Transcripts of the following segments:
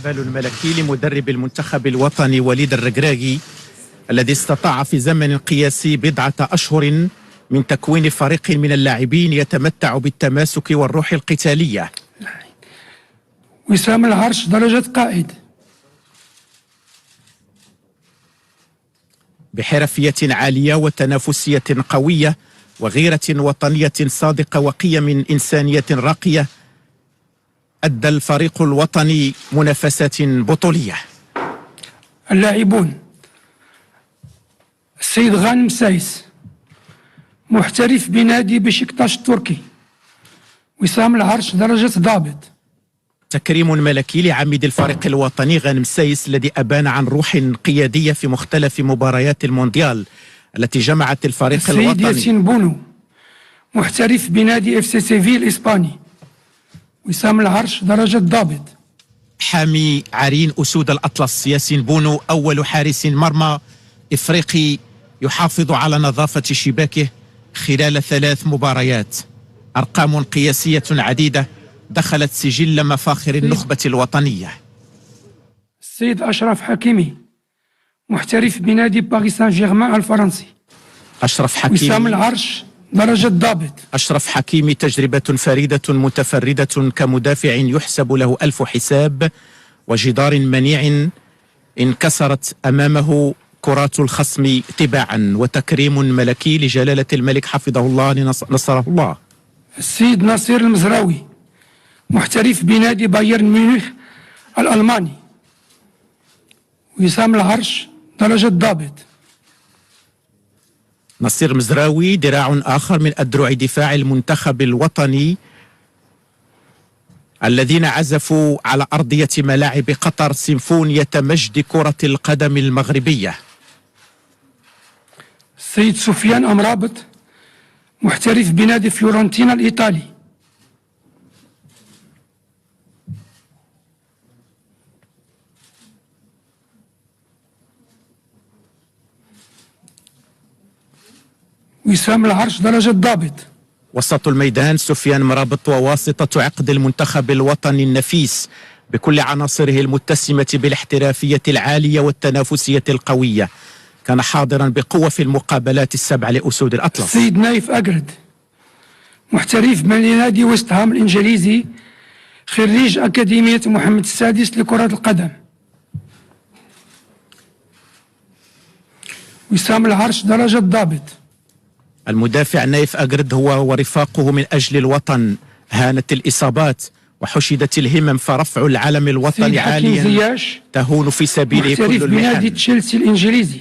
الاستقبال الملكي لمدرب المنتخب الوطني وليد الركراكي الذي استطاع في زمن قياسي بضعة أشهر من تكوين فريق من اللاعبين يتمتع بالتماسك والروح القتالية. وسام العرش درجة قائد بحرفية عالية وتنافسية قوية وغيرة وطنية صادقة وقيم إنسانية راقية أدى الفريق الوطني منافسات بطولية. اللاعبون: السيد غانم سايس محترف بنادي بشكتاش التركي. وسام العرش درجة ضابط. تكريم ملكي لعميد الفريق الوطني غانم سايس الذي أبان عن روح قيادية في مختلف مباريات المونديال التي جمعت الفريق الوطني. السيد ياسين بونو محترف بنادي اف سي سيفيل الإسباني. وسام العرش درجة ضابط. حامي عرين أسود الأطلس ياسين بونو أول حارس مرمى إفريقي يحافظ على نظافة شباكه خلال 3 مباريات. أرقام قياسية عديدة دخلت سجل مفاخر النخبة الوطنية. السيد أشرف حكيمي محترف بنادي باريس سان جيرمان الفرنسي. أشرف حكيمي وسام العرش درجة ضابط. أشرف حكيمي تجربة فريدة متفردة كمدافع يحسب له 1000 حساب وجدار منيع انكسرت أمامه كرات الخصم تباعا. وتكريم ملكي لجلالة الملك حفظه الله نصره الله. السيد نصير المزراوي محترف بنادي بايرن ميونخ الألماني. وسام العرش درجة ضابط. نصير مزراوي ذراع آخر من أذرع دفاع المنتخب الوطني الذين عزفوا على أرضية ملاعب قطر سيمفونية مجد كرة القدم المغربية. السيد سفيان أمرابط محترف بنادي فيورنتينا الإيطالي. وسام العرش درجة ضابط. وسط الميدان سفيان مرابط وواسطة عقد المنتخب الوطني النفيس بكل عناصره المتسمة بالاحترافية العالية والتنافسية القوية كان حاضرا بقوة في المقابلات 7 لأسود الأطلس. السيد نايف أجرد محترف بنادي ويست هام الإنجليزي خريج أكاديمية محمد السادس لكرة القدم. وسام العرش درجة ضابط. المدافع نايف أجرد هو ورفاقه من أجل الوطن هانت الإصابات وحشدت الهمم فرفع العلم الوطني عاليا تهون في سبيله كل محترف بنادي المحن. تشيلسي الإنجليزي.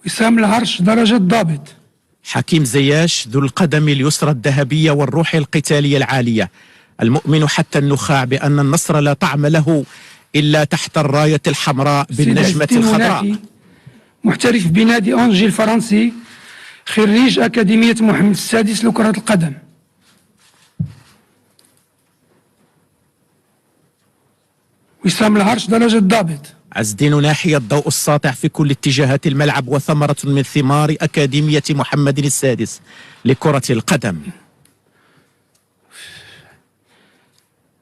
وسام العرش درجة ضابط. حكيم زياش ذو القدم اليسرى الذهبية والروح القتالية العالية المؤمن حتى النخاع بأن النصر لا طعم له إلا تحت الراية الحمراء بالنجمة الخضراء. محترف بنادي أنجي الفرنسي خريج أكاديمية محمد السادس لكرة القدم. وسام العرش درجة ضابط. عز الدين ناحية الضوء الساطع في كل اتجاهات الملعب وثمرة من ثمار أكاديمية محمد السادس لكرة القدم.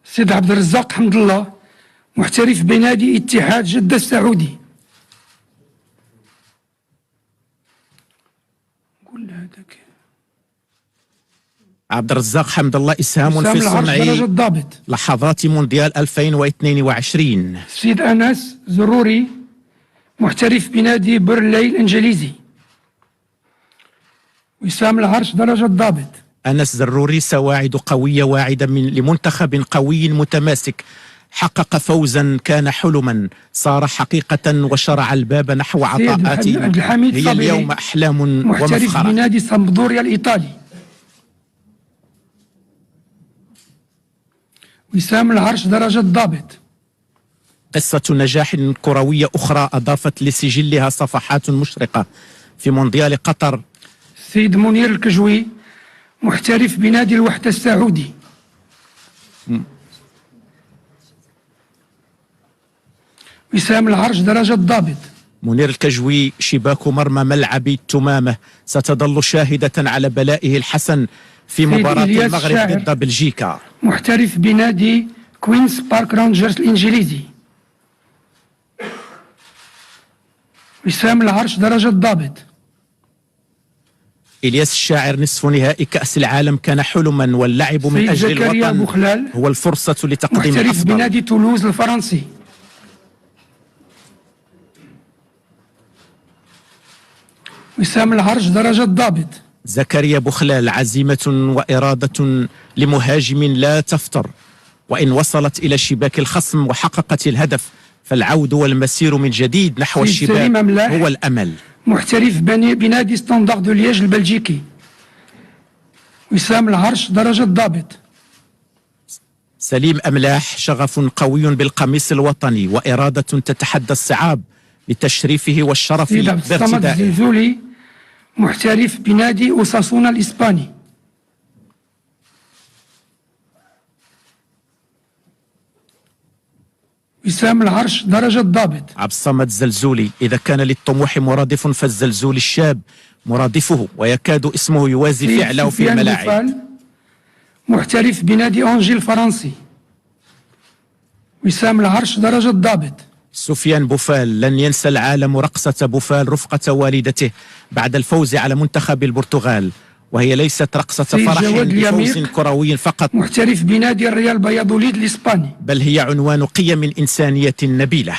سيد عبد الرزاق حمد الله محترف بنادي اتحاد جدة السعودي. عبد الرزاق حمد الله إسهام في صنع لحظات مونديال 2022. سيد أنس زروري محترف بنادي برلي الإنجليزي. وسام العرش درجة ضابط. أنس زروري سواعد قوية واعدة لمنتخب قوي متماسك حقق فوزا كان حلما صار حقيقة وشرع الباب نحو عطاءات هي اليوم أحلام ومفخرة. محترف بنادي سامبدوريا الإيطالي. وسام العرش درجة ضابط. قصة نجاح كروية أخرى أضافت لسجلها صفحات مشرقة في مونديال قطر. السيد منير الكجوي محترف بنادي الوحدة السعودي. وسام العرش درجة ضابط. منير الكجوي شباك مرمى ملعب التمامة ستظل شاهدة على بلائه الحسن في مباراة المغرب ضد بلجيكا. محترف بنادي كوينز بارك رانجرز الإنجليزي. وسام العرش درجة ضابط. إلياس الشاعر نصف نهائي كأس العالم كان حلما، واللعب من أجل الوطن هو الفرصة لتقديم محترف الأفضل. بنادي تولوز الفرنسي. وسام العرش درجة ضابط. زكريا بوخلال عزيمة وإرادة لمهاجم لا تفتر، وإن وصلت إلى شباك الخصم وحققت الهدف فالعود والمسير من جديد نحو الشباك هو الأمل. محترف بنادي ستاندارد دو ليج البلجيكي. وسام العرش درجة ضابط. سليم أملاح شغف قوي بالقميص الوطني وإرادة تتحدى الصعاب لتشريفه والشرف بارتدائه. زلزولي محترف بنادي أوساسونا الإسباني. وسام العرش درجة ضابط. عبد الصمد الزلزولي إذا كان للطموح مرادف فالزلزول الشاب مرادفه، ويكاد اسمه يوازي فعله في الملاعب. محترف بنادي أونجي الفرنسي. وسام العرش درجة ضابط. سفيان بوفال لن ينسى العالم رقصة بوفال رفقة والدته بعد الفوز على منتخب البرتغال، وهي ليست رقصة فرح بفوز كروي فقط. محترف بنادي الريال بياضوليد الإسباني، بل هي عنوان قيم إنسانية نبيلة.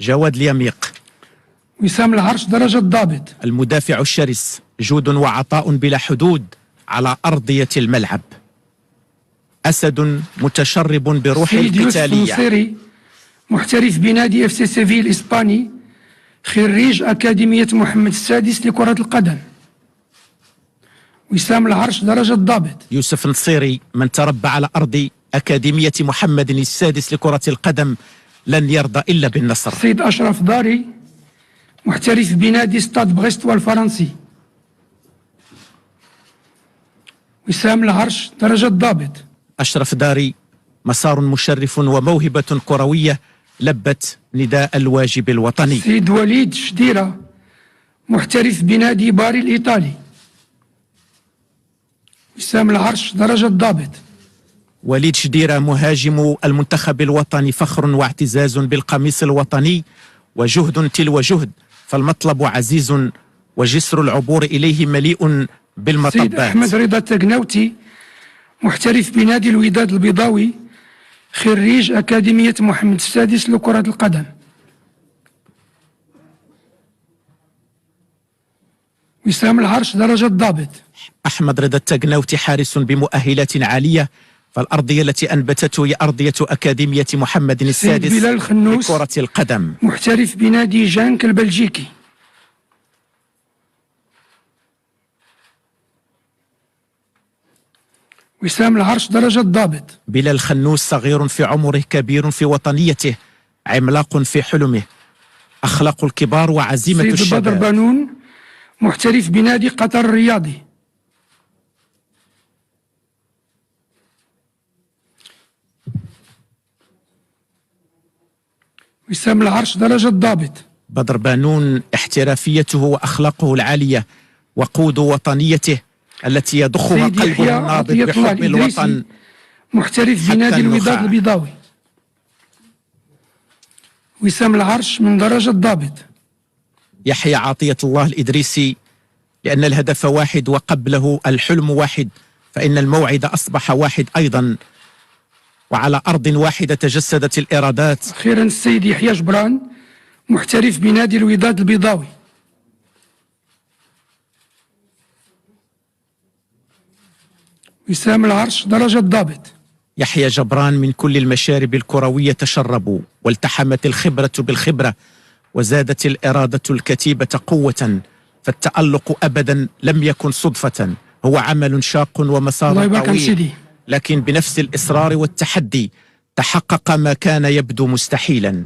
جواد اليميق. وسام العرش درجة ضابط. المدافع الشرس، جود وعطاء بلا حدود على أرضية الملعب. أسد متشرب بروح القتالية. محترف بنادي FC سيفيل الإسباني، خريج أكاديمية محمد السادس لكرة القدم. وسام العرش درجة ضابط. يوسف نصيري من تربى على أرض أكاديمية محمد السادس لكرة القدم لن يرضى إلا بالنصر. سيد أشرف داري، محترف بنادي ستاد بغيست والفرنسي. وسام العرش درجة ضابط. أشرف داري مسار مشرف وموهبة كروية لبت نداء الواجب الوطني. سيد وليد شديرة، محترف بنادي باري الإيطالي. وسام العرش درجة ضابط. وليد شديرة مهاجم المنتخب الوطني، فخر واعتزاز بالقميص الوطني وجهد تلو جهد، فالمطلب عزيز وجسر العبور إليه مليء بالمطبات. سيد أحمد رضا التقناوتي، محترف بنادي الوداد البيضاوي، خريج أكاديمية محمد السادس لكرة القدم. وسام العرش درجة ضابط. أحمد رضا التقناوتي حارس بمؤهلات عالية، فالأرضية التي أنبتته هي أرضية أكاديمية محمد السادس لكرة القدم. محترف بنادي جانك البلجيكي. وسام العرش درجة ضابط. بلال خنوس صغير في عمره كبير في وطنيته، عملاق في حلمه، أخلاق الكبار وعزيمة الشباب. بدر بانون، محترف بنادي قطر الرياضي. وسام العرش درجة ضابط. بدر بانون احترافيته وأخلاقه العالية وقود وطنيته التي يضخها قلبه النابض بحب الوطن. محترف بنادي الوداد البيضاوي. وسام العرش من درجة ضابط. يحيى عطية الله الإدريسي، لأن الهدف واحد وقبله الحلم واحد، فإن الموعد أصبح واحد أيضا، وعلى أرض واحدة تجسدت الإرادات. أخيرا السيد يحيى جبران، محترف بنادي الوداد البيضاوي. وسام العرش درجة ضابط. يحيى جبران من كل المشارب الكروية تشربوا، والتحمت الخبرة بالخبرة، وزادت الإرادة الكتيبة قوة، فالتألق أبدا لم يكن صدفة، هو عمل شاق ومسار طويل، لكن بنفس الإصرار والتحدي تحقق ما كان يبدو مستحيلا.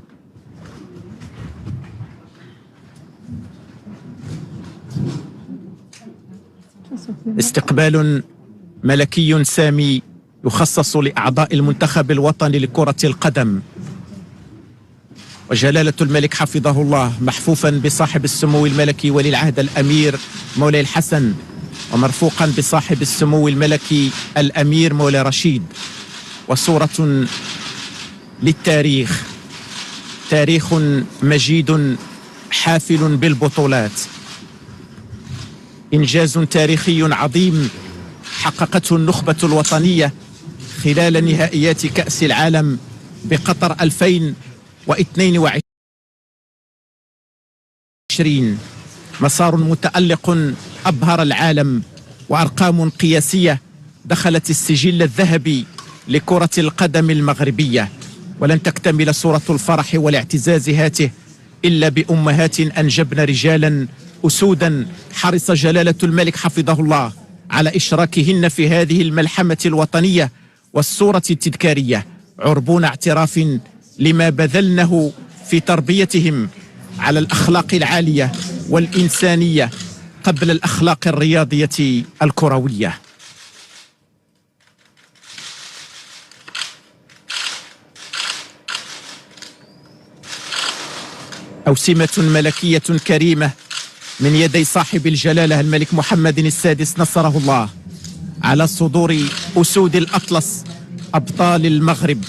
استقبال ملكي سامي يخصص لأعضاء المنتخب الوطني لكرة القدم. وجلالة الملك حفظه الله محفوفا بصاحب السمو الملكي ولي العهد الأمير مولاي الحسن، ومرفوقا بصاحب السمو الملكي الأمير مولاي رشيد. وصورة للتاريخ، تاريخ مجيد حافل بالبطولات، إنجاز تاريخي عظيم حققته النخبة الوطنية خلال نهائيات كأس العالم بقطر 2022. مسار متألق أبهر العالم، وأرقام قياسية دخلت السجل الذهبي لكرة القدم المغربية. ولن تكتمل صورة الفرح والاعتزاز هاته إلا بأمهات أنجبن رجالا أسودا حرص جلالة الملك حفظه الله على إشراكهن في هذه الملحمة الوطنية والصورة التذكارية، عربون اعتراف لما بذلنه في تربيتهم على الأخلاق العالية والإنسانية قبل الأخلاق الرياضية الكروية. أوسمة ملكية كريمة من يدي صاحب الجلالة الملك محمد السادس نصره الله على صدور أسود الأطلس أبطال المغرب.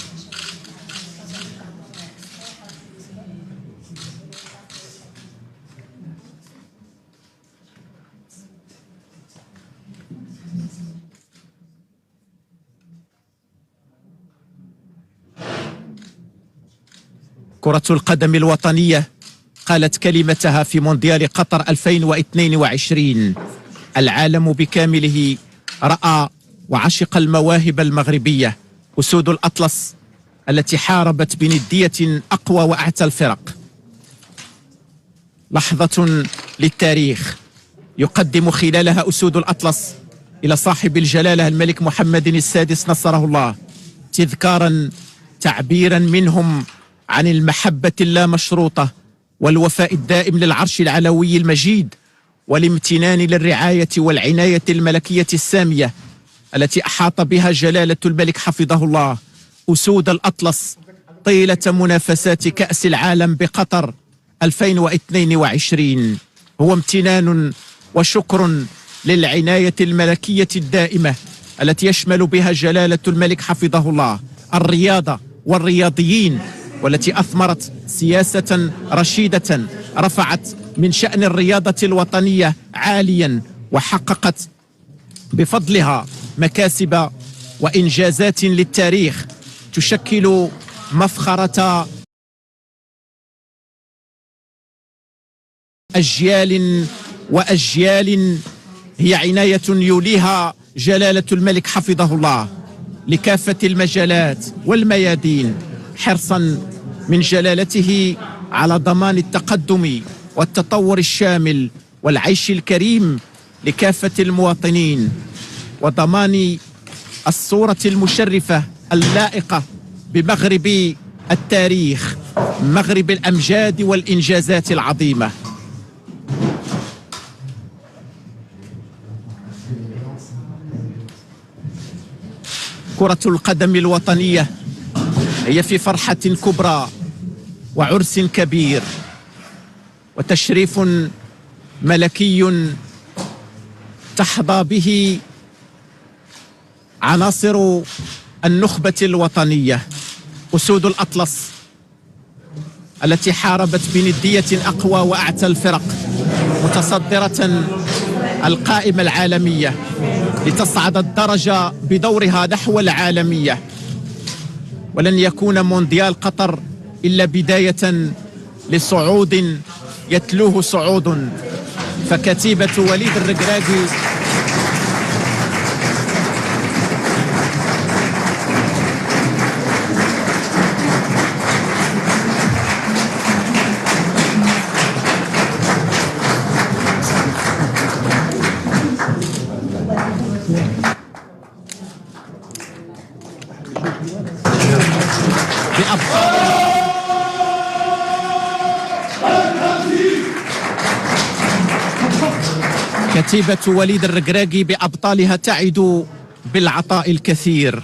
كرة القدم الوطنية قالت كلمتها في مونديال قطر 2022. العالم بكامله رأى وعشق المواهب المغربية، أسود الأطلس التي حاربت بندية أقوى وأعتى الفرق. لحظة للتاريخ يقدم خلالها أسود الأطلس إلى صاحب الجلالة الملك محمد السادس نصره الله تذكارا، تعبيرا منهم عن المحبة اللامشروطة والوفاء الدائم للعرش العلوي المجيد، والامتنان للرعاية والعناية الملكية السامية التي أحاط بها جلالة الملك حفظه الله أسود الأطلس طيلة منافسات كأس العالم بقطر 2022. هو امتنان وشكر للعناية الملكية الدائمة التي يشمل بها جلالة الملك حفظه الله الرياضة والرياضيين، والتي أثمرت سياسة رشيدة رفعت من شأن الرياضة الوطنية عاليا، وحققت بفضلها مكاسب وإنجازات للتاريخ تشكل مفخرة أجيال وأجيال. هي عناية يوليها جلالة الملك حفظه الله لكافة المجالات والميادين، حرصا من جلالته على ضمان التقدم والتطور الشامل والعيش الكريم لكافة المواطنين، وضمان الصورة المشرفة اللائقة بمغرب التاريخ، مغرب الأمجاد والإنجازات العظيمة. كرة القدم الوطنية هي في فرحة كبرى وعرس كبير وتشريف ملكي تحظى به عناصر النخبة الوطنية، أسود الأطلس التي حاربت بندية أقوى وأعتى الفرق، متصدرة القائمة العالمية لتصعد الدرجة بدورها نحو العالمية. ولن يكون مونديال قطر إلا بداية لصعود يتلوه صعود، فكتيبة وليد الركراكي كتيبة وليد الركراكي بأبطالها تعد بالعطاء الكثير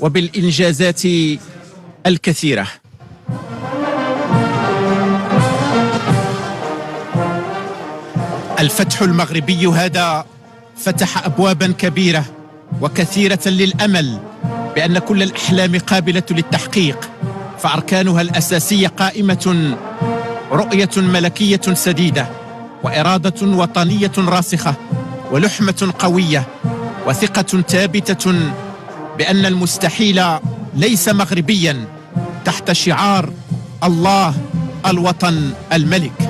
وبالإنجازات الكثيرة. الفتح المغربي هذا فتح أبوابا كبيرة وكثيرة للأمل بأن كل الأحلام قابلة للتحقيق، فأركانها الأساسية قائمة: رؤية ملكية سديدة، وإرادة وطنية راسخة، ولحمة قوية، وثقة ثابتة بأن المستحيل ليس مغربيا، تحت شعار الله الوطن الملك.